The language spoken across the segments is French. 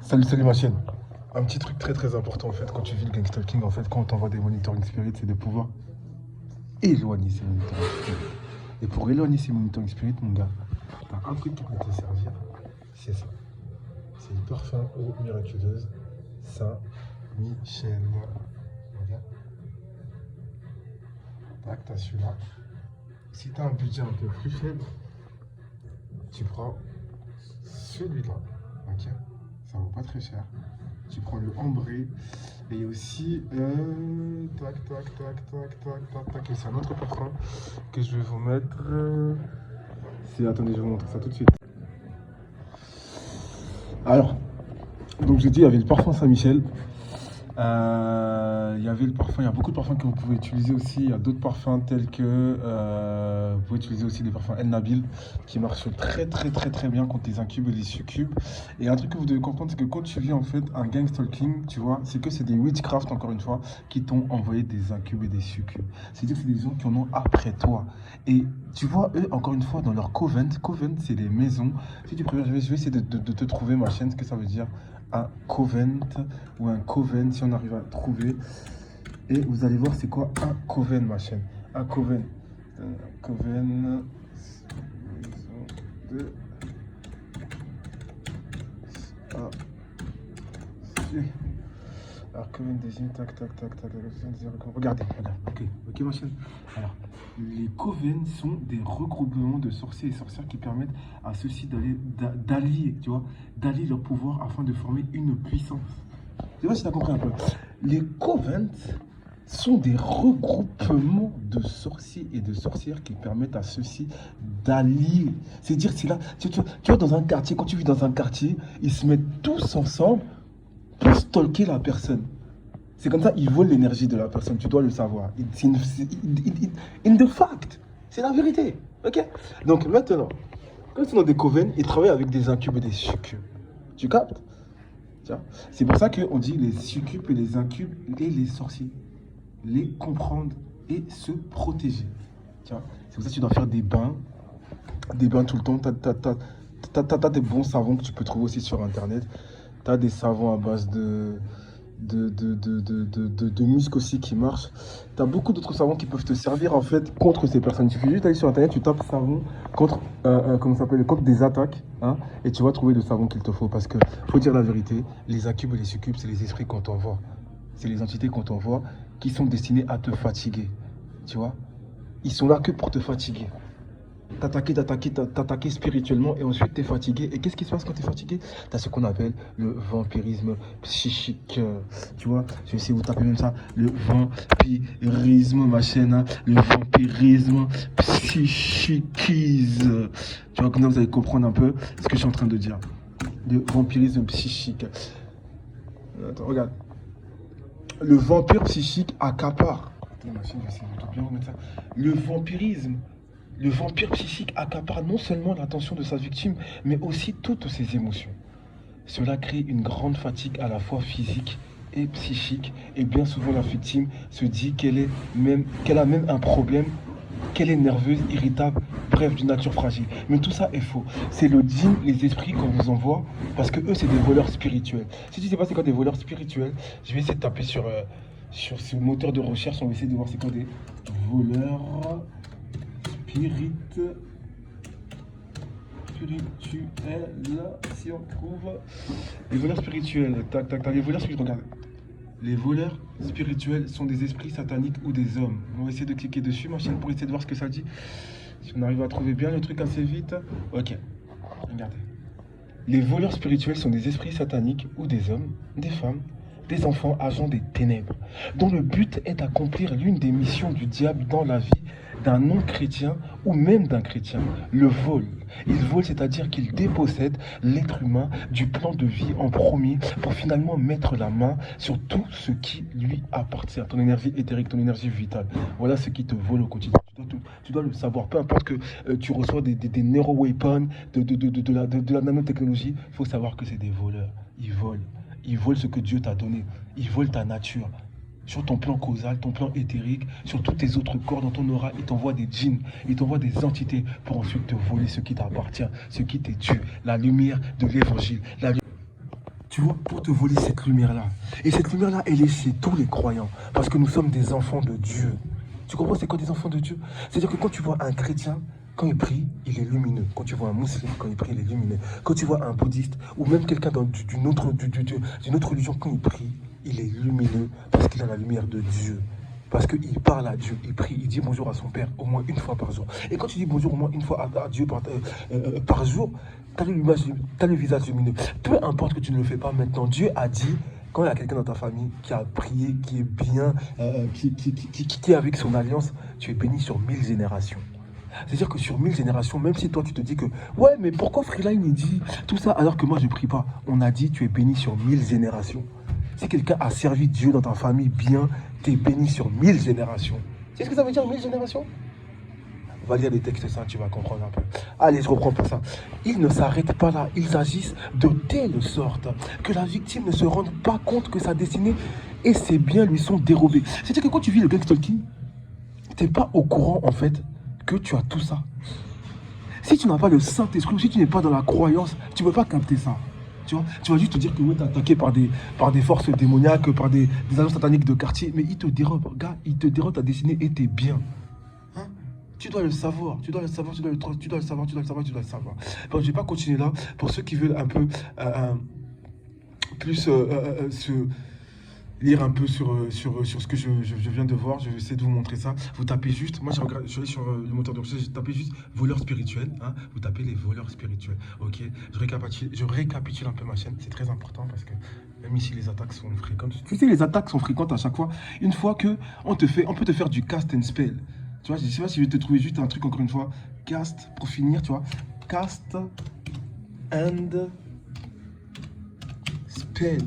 Salut ma chaîne. Un petit truc très important en fait quand tu vis le gangstalking, en fait quand on t'envoie des monitoring spirits, c'est de pouvoir éloigner ces monitoring spirits. Et pour éloigner ces monitoring spirits, mon gars, t'as un truc qui peut te servir, c'est ça. C'est le parfum eau miraculeuse Saint-Michel. Regarde. Tac, t'as celui-là. Si t'as un budget un peu plus faible, tu prends celui-là. Ok, ça vaut pas très cher. Tu prends le ambré et aussi tac. Et c'est un autre parfum que je vais vous mettre. Attendez, je vais vous montrer ça tout de suite. Alors, donc j'ai dit, il y avait le parfum Saint-Michel. Il y avait le parfum, il y a beaucoup de parfums que vous pouvez utiliser aussi. Il y a d'autres parfums tels que vous pouvez utiliser aussi des parfums El Nabil qui marchent très bien contre les incubes et les succubes. Et un truc que vous devez comprendre, c'est que quand tu vis en fait un gang stalking, tu vois, c'est que c'est des witchcraft encore une fois qui t'ont envoyé des incubes et des succubes. C'est-à-dire que c'est des gens qui en ont après toi. Et tu vois, eux, encore une fois, dans leur coven, c'est des maisons. Si tu préfères, je vais essayer de te trouver ma chaîne, ce que ça veut dire. Un covent ou un coven si on arrive à trouver, et vous allez voir c'est quoi un coven, ma chaîne. Un coven, de alors coven désigne tac. Regardez, ok ma chaîne. Alors les covens sont des regroupements de sorciers et sorcières qui permettent à ceux-ci d'allier, tu vois, d'allier leur pouvoir afin de former une puissance. Je sais pas si tu as compris un peu. Les covens sont des regroupements de sorciers et de sorcières qui permettent à ceux-ci d'allier. C'est-à-dire, c'est là, tu vois, dans un quartier, quand tu vis dans un quartier, ils se mettent tous ensemble pour stalker la personne. C'est comme ça, ils volent l'énergie de la personne, tu dois le savoir. C'est in the fact. C'est la vérité. Ok? Donc maintenant, quand ils sont dans des covens, ils travaillent avec des incubes et des succubes. Tu captes? C'est pour ça qu'on dit les succubes et les incubes et les sorciers. Les comprendre et se protéger. C'est pour ça que tu dois faire des bains tout le temps. T'as des bons savons que tu peux trouver aussi sur internet. T'as des savons à base de musc aussi qui marchent. T'as beaucoup d'autres savons qui peuvent te servir en fait contre ces personnes. Il suffit juste d'aller sur internet, tu tapes savon contre comment ça s'appelle, contre des attaques, hein, et tu vas trouver le savon qu'il te faut. Parce que faut dire la vérité, les incubes et les succubes, c'est les esprits qu'on t'envoie. C'est les entités qu'on t'envoie qui sont destinées à te fatiguer. Tu vois? Ils sont là que pour te fatiguer. T'attaquer spirituellement et ensuite t'es fatigué. Et qu'est-ce qui se passe quand t'es fatigué? T'as ce qu'on appelle le vampirisme psychique. Tu vois? Je vais essayer de vous taper même ça. Le vampirisme, ma chaîne. Hein, le vampirisme psychiquise. Tu vois, comme ça vous allez comprendre un peu ce que je suis en train de dire. Le vampirisme psychique. Attends, regarde. Le vampire psychique accapare. Attends, ma chaîne, je vais essayer de bien remettre ça. Le vampire psychique accapare non seulement l'attention de sa victime, mais aussi toutes ses émotions. Cela crée une grande fatigue à la fois physique et psychique, et bien souvent la victime se dit qu'elle a même un problème, qu'elle est nerveuse, irritable, bref, d'une nature fragile. Mais tout ça est faux. C'est le djinn, les esprits qu'on vous envoie, parce que eux, c'est des voleurs spirituels. Si tu sais pas c'est quoi des voleurs spirituels, je vais essayer de taper sur ce moteur de recherche, on va essayer de voir c'est quoi des voleurs spirituels. Si on trouve les voleurs spirituels, tac, les voleurs spirituels, regarde. Les voleurs spirituels sont des esprits sataniques ou des hommes. On va essayer de cliquer dessus, ma chaîne, pour essayer de voir ce que ça dit. Si on arrive à trouver bien le truc assez vite. Ok, regardez. Les voleurs spirituels sont des esprits sataniques ou des hommes, des femmes, des enfants agents des ténèbres, dont le but est d'accomplir l'une des missions du diable dans la vie d'un non-chrétien ou même d'un chrétien, le vol. Ils volent, c'est-à-dire qu'ils dépossèdent l'être humain du plan de vie en premier pour finalement mettre la main sur tout ce qui lui appartient. Ton énergie éthérique, ton énergie vitale. Voilà ce qui te vole au quotidien. Tu dois le savoir. Peu importe que tu reçois des neuroweapons, de la nanotechnologie, il faut savoir que c'est des voleurs. Ils volent. Ils volent ce que Dieu t'a donné. Ils volent ta nature. Sur ton plan causal, ton plan éthérique, sur tous tes autres corps dans ton aura, ils t'envoient des djinns, ils t'envoient des entités pour ensuite te voler ce qui t'appartient, ce qui t'est dû, la lumière de l'évangile. tu vois, pour te voler cette lumière-là. Et cette lumière-là, elle est chez tous les croyants. Parce que nous sommes des enfants de Dieu. Tu comprends, c'est quoi des enfants de Dieu? C'est-à-dire que quand tu vois un chrétien, quand il prie, il est lumineux. Quand tu vois un musulman, quand il prie, il est lumineux. Quand tu vois un bouddhiste, ou même quelqu'un d'une autre religion, quand il prie, il est lumineux parce qu'il a la lumière de Dieu. Parce qu'il parle à Dieu, il prie, il dit bonjour à son Père au moins une fois par jour. Et quand tu dis bonjour au moins une fois à Dieu par jour, tu as le visage lumineux. Peu importe que tu ne le fais pas maintenant, Dieu a dit, quand il y a quelqu'un dans ta famille qui a prié, qui est bien, qui est avec son alliance, tu es béni sur 1000 générations. C'est-à-dire que sur 1000 générations, même si toi tu te dis que ouais, mais pourquoi Freeline il dit tout ça alors que moi je prie pas? On a dit tu es béni sur 1000 générations. Si quelqu'un a servi Dieu dans ta famille bien, tu es béni sur 1000 générations. Tu sais ce que ça veut dire 1000 générations? On va lire les textes, ça tu vas comprendre un peu. Allez, je reprends pour ça. Ils ne s'arrêtent pas là, ils agissent de telle sorte que la victime ne se rende pas compte que sa destinée et ses biens lui sont dérobés. C'est-à-dire que quand tu vis le gangstalking, tu n'es pas au courant en fait que tu as tout ça. Si tu n'as pas le Saint-Esprit, ou si tu n'es pas dans la croyance, tu ne peux pas capter ça. Tu vois, tu vas juste te dire que tu es attaqué par des forces démoniaques, par des agents sataniques de quartier, mais ils te dérobent, gars, ils te dérobent ta destinée et tes biens. Hein? Tu dois le savoir, tu dois le savoir, tu dois le savoir. Bon, je ne vais pas continuer là. Pour ceux qui veulent un peu plus lire un peu sur ce que je viens de voir, je vais essayer de vous montrer ça. Vous tapez juste, moi je suis allé sur le moteur de recherche, j'ai tapé juste voleurs spirituels, hein, vous tapez les voleurs spirituels, ok. Je récapitule un peu ma chaîne, c'est très important parce que même ici les attaques sont fréquentes. Tu sais, les attaques sont fréquentes à chaque fois. Une fois que on peut te faire du cast and spell. Tu vois, je ne sais pas si je vais te trouver juste un truc encore une fois. Cast, pour finir, tu vois. Cast and spell.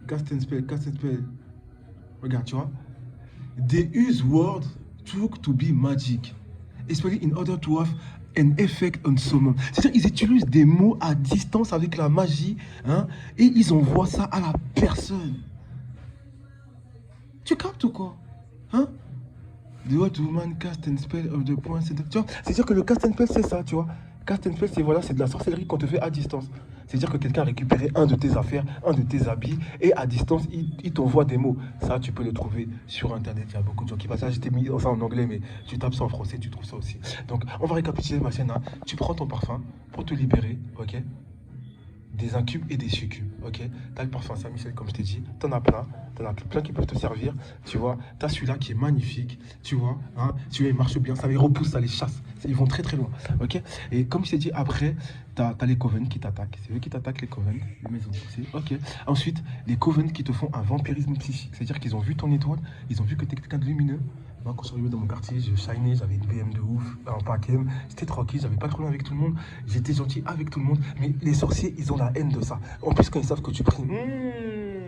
Cast and spell. Regarde, tu vois. They use words to be magic, especially in order to have an effect on someone. C'est-à-dire qu'ils utilisent des mots à distance avec la magie, hein, et ils envoient ça à la personne. Tu captes ou quoi? Hein? The what woman cast and spell of the point. Tu vois, c'est-à-dire que le cast and spell, c'est ça, tu vois. Cast and spell, c'est voilà, c'est de la sorcellerie qu'on te fait à distance. C'est-à-dire que quelqu'un a récupéré un de tes affaires, un de tes habits, et à distance, il t'envoie des mots. Ça, tu peux le trouver sur Internet. Il y a beaucoup de gens qui passent. Ça, j'étais mis ça en anglais, mais tu tapes ça en français, tu trouves ça aussi. Donc, on va récapituler ma chaîne. Hein. Tu prends ton parfum pour te libérer, ok? Des incubes et des succubes, ok? T'as le parfum Saint-Michel, comme je t'ai dit, t'en as plein qui peuvent te servir, tu vois? T'as celui-là qui est magnifique, tu vois? Hein? Celui-là, il marche bien, ça les repousse, ça les chasse, ils vont très très loin, ok? Et comme je t'ai dit, après, t'as les coven qui t'attaquent, c'est eux qui t'attaquent, les coven, les maisons poussées, ok? Ensuite, les coven qui te font un vampirisme psychique, c'est-à-dire qu'ils ont vu ton étoile, ils ont vu que t'es quelqu'un de lumineux. Moi, quand je suis arrivé dans mon quartier, je shinais, j'avais une BM de ouf, un paquet, j'étais tranquille, j'avais pas de problème avec tout le monde, j'étais gentil avec tout le monde, mais les sorciers, ils ont la haine de ça. En plus, quand ils savent que tu pries,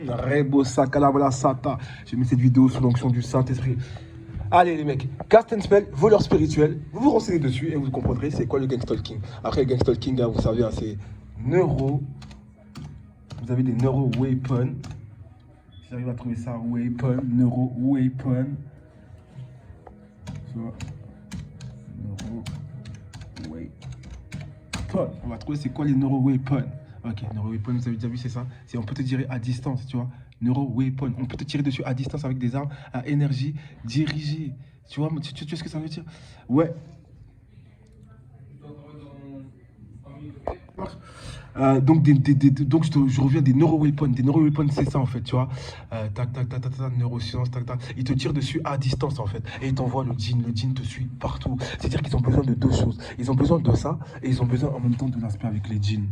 Rebo Sakalabala Sata, j'ai mis cette vidéo sous l'onction du Saint-Esprit. Allez les mecs, cast and spell, voleur spirituel, vous vous renseignez dessus et vous comprendrez c'est quoi le gangstalking. Après le gangstalking, vous savez, hein, c'est neuro, vous avez des neuro weapons, j'arrive à trouver ça, weapon, neuro weapon. Neuro-weapon. On va trouver c'est quoi les neuro-weapons. Ok, neuro-weapon, vous avez déjà vu, c'est ça. On peut te tirer à distance, tu vois. Neuro-weapon. On peut te tirer dessus à distance avec des armes à énergie dirigée. Tu vois ce que ça veut dire? Ouais. Donc, je reviens des neuroweapons. Des neuroweapons, c'est ça en fait, tu vois. Neurosciences, Ils te tirent dessus à distance en fait. Et ils t'envoient le djinn. Le djinn te suit partout. C'est-à-dire qu'ils ont besoin de deux choses. Ils ont besoin de ça et ils ont besoin en même temps de l'aspect avec les djinns.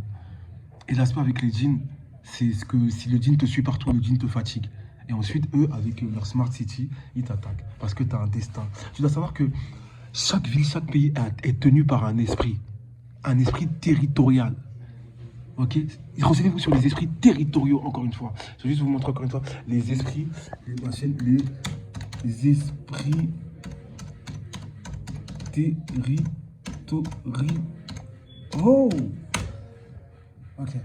Et l'aspect avec les djinns, c'est ce que si le djinn te suit partout, le djinn te fatigue. Et ensuite, eux, avec leur Smart City, ils t'attaquent. Parce que tu as un destin. Tu dois savoir que chaque ville, chaque pays est tenu par un esprit. Un esprit territorial. Ok, renseignez-vous sur les esprits territoriaux, encore une fois. Je vais juste vous montrer encore une fois les esprits, les esprits territoriaux. Oh, ok.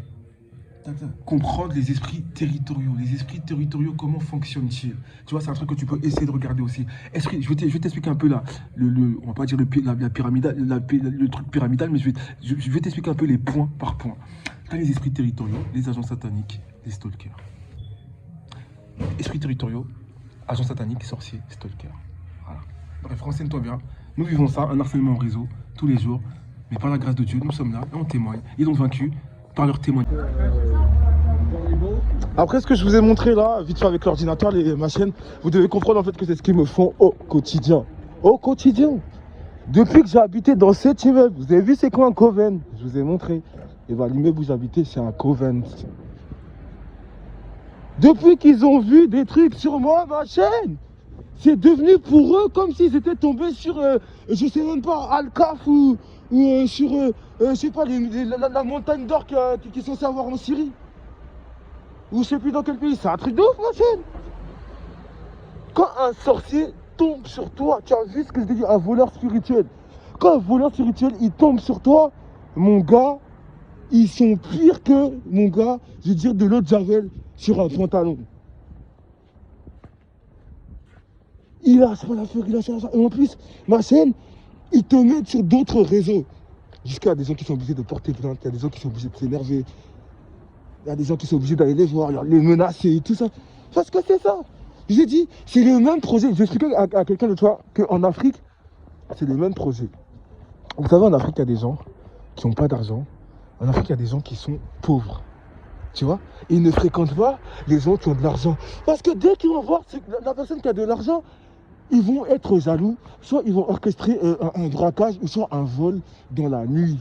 comprendre les esprits territoriaux. Les esprits territoriaux, comment fonctionnent-ils? Tu vois, c'est un truc que tu peux essayer de regarder aussi. Esprit, je vais t'expliquer un peu là, on va pas dire la pyramidale, le truc pyramidal, mais je vais t'expliquer un peu les points par point. Tu as les esprits territoriaux, les agents sataniques, les stalkers. Esprits territoriaux, agents sataniques, sorciers, stalkers. Voilà. Bref, renseigne-toi bien. Nous vivons ça, un harcèlement en réseau, tous les jours. Mais par la grâce de Dieu, nous sommes là et on témoigne. Ils ont vaincu par leur témoignage. Après ce que je vous ai montré là, vite fait avec l'ordinateur, ma chaîne, vous devez comprendre en fait que c'est ce qu'ils me font au quotidien. Au quotidien. Depuis que j'ai habité dans cet immeuble, vous avez vu c'est quoi un coven? Je vous ai montré. Et bien l'immeuble où j'habitais, c'est un coven. Depuis qu'ils ont vu des trucs sur moi, ma chaîne, c'est devenu pour eux comme s'ils étaient tombés sur, je sais même pas, Al-Kaf ou sur, je sais pas, la montagne d'or qui est censée avoir en Syrie. Ou je sais plus dans quel pays, c'est un truc de ouf, ma chaîne. Quand un sorcier tombe sur toi, tu as vu ce que je t'ai dit, un voleur spirituel. Quand un voleur spirituel, il tombe sur toi, mon gars, ils sont pires que, mon gars, je veux dire, de l'eau de Javel sur un pantalon. Il lâche pas l'affaire, il lâche pas l'affaire. Et en plus, ma chaîne, ils te mettent sur d'autres réseaux. Jusqu'à des gens qui sont obligés de porter plainte, il y a des gens qui sont obligés de s'énerver. Il y a des gens qui sont obligés d'aller les voir, les menacer et tout ça. Parce que c'est ça. J'ai dit, c'est le même projet. J'expliquais à quelqu'un de toi qu'en Afrique, c'est le même projet. Vous savez, en Afrique, il y a des gens qui n'ont pas d'argent. En Afrique, il y a des gens qui sont pauvres. Tu vois? Et ils ne fréquentent pas les gens qui ont de l'argent. Parce que dès qu'ils vont voir la personne qui a de l'argent, ils vont être jaloux. Soit ils vont orchestrer un braquage, ou soit un vol dans la nuit.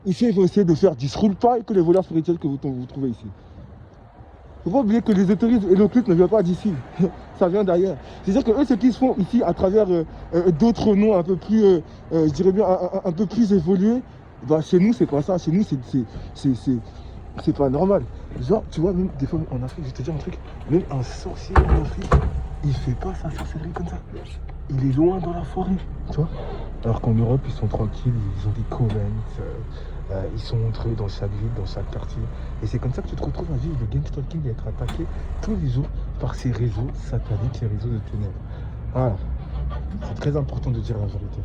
Ou soit ils vont essayer de faire du pareil que les voleurs spirituels que vous trouvez ici. Il ne faut pas oublier que les autoristes et l'occulte ne viennent pas d'ici. Ça vient d'ailleurs. C'est-à-dire que eux, ce qu'ils se font ici à travers d'autres noms un peu plus, je dirais bien, un peu plus évolués, bah, chez nous, c'est pas ça. Chez nous, c'est pas normal. Genre, tu vois, même des fois en Afrique, je vais te dire un truc, même un sorcier en Afrique, il fait pas sa sorcellerie comme ça. Il est loin dans la forêt, tu vois. Alors qu'en Europe, ils sont tranquilles, ils ont des covens, ils sont entre eux dans chaque ville, dans chaque quartier. Et c'est comme ça que tu te retrouves à vivre le gang stalking et être attaqué tous les jours par ces réseaux sataniques, ces réseaux de ténèbres. Voilà. C'est très important de dire la vérité.